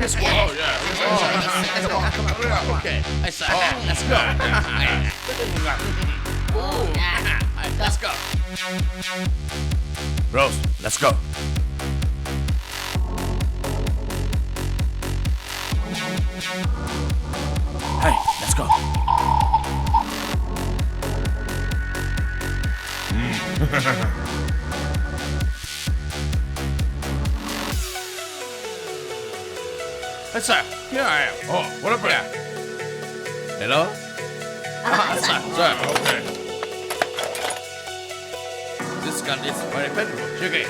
this one. Oh, yeah. Come on. Okay. Let's go. Let's go. Rose, let's go. Hey, let's go. Hey, sir. Here I am. Oh, what up, there? Hello? Sir. Okay. This gun is very valuable. Check it.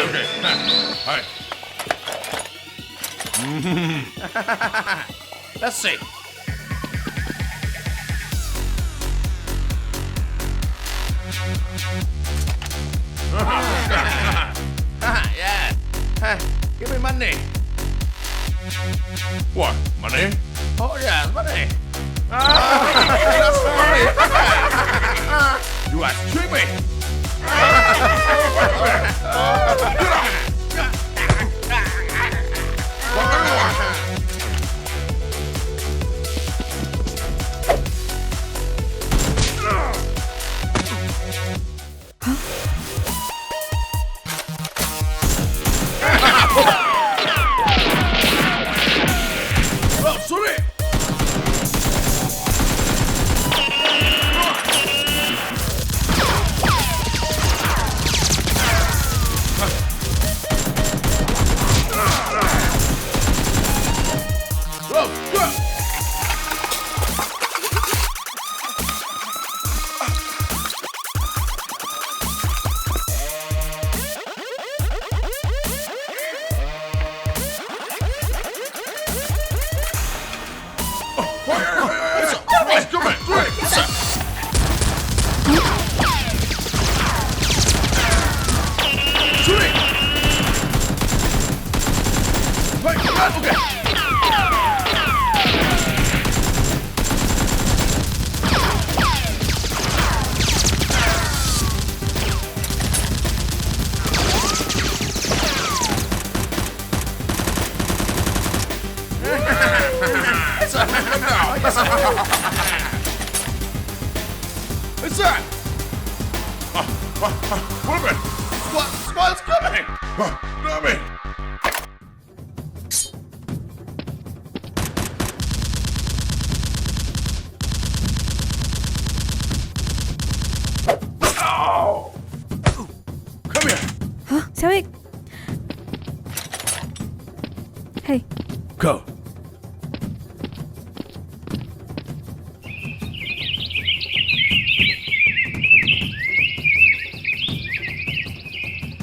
Okay. Hi. Let's see. Yeah. Give me money. What? Money? Oh, yeah, money. That's money. You are streaming. What's that? What a minute! Squad's coming! Not me! Oh! Come here! Huh? Sawick! Hey. Go!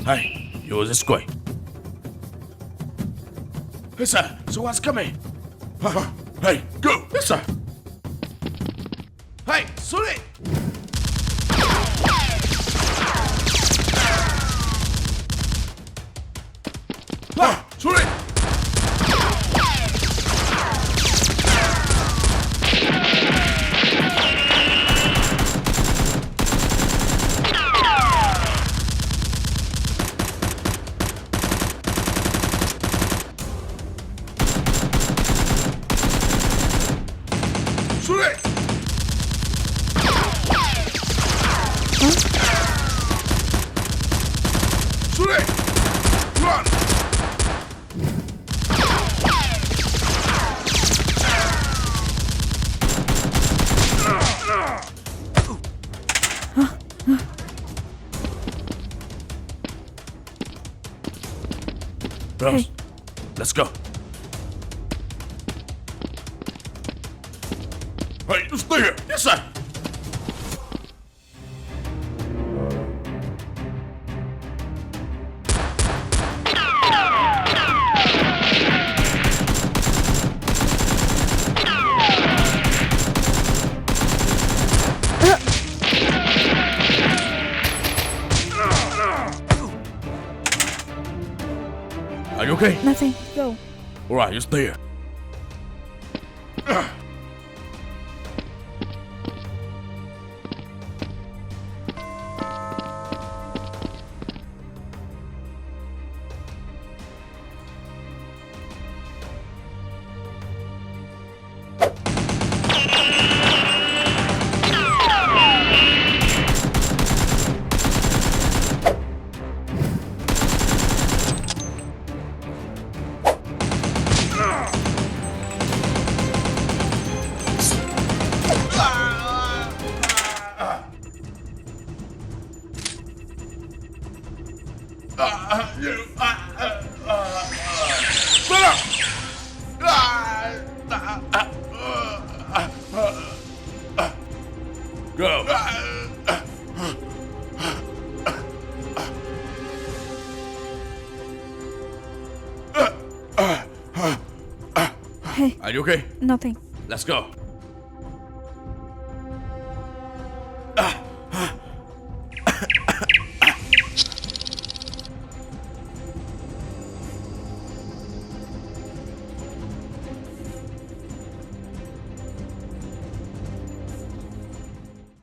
Hey, you're this way. Yes, sir. So what's coming? Hey, go! Yes, sir. Hey, sorry! Sorry! Run! Rose, let's go. Hey, you stay here. Yes, sir. Are you okay? Nothing. Go. All right, you stay here. Go. Hey, Are you okay? nothing. Let's go.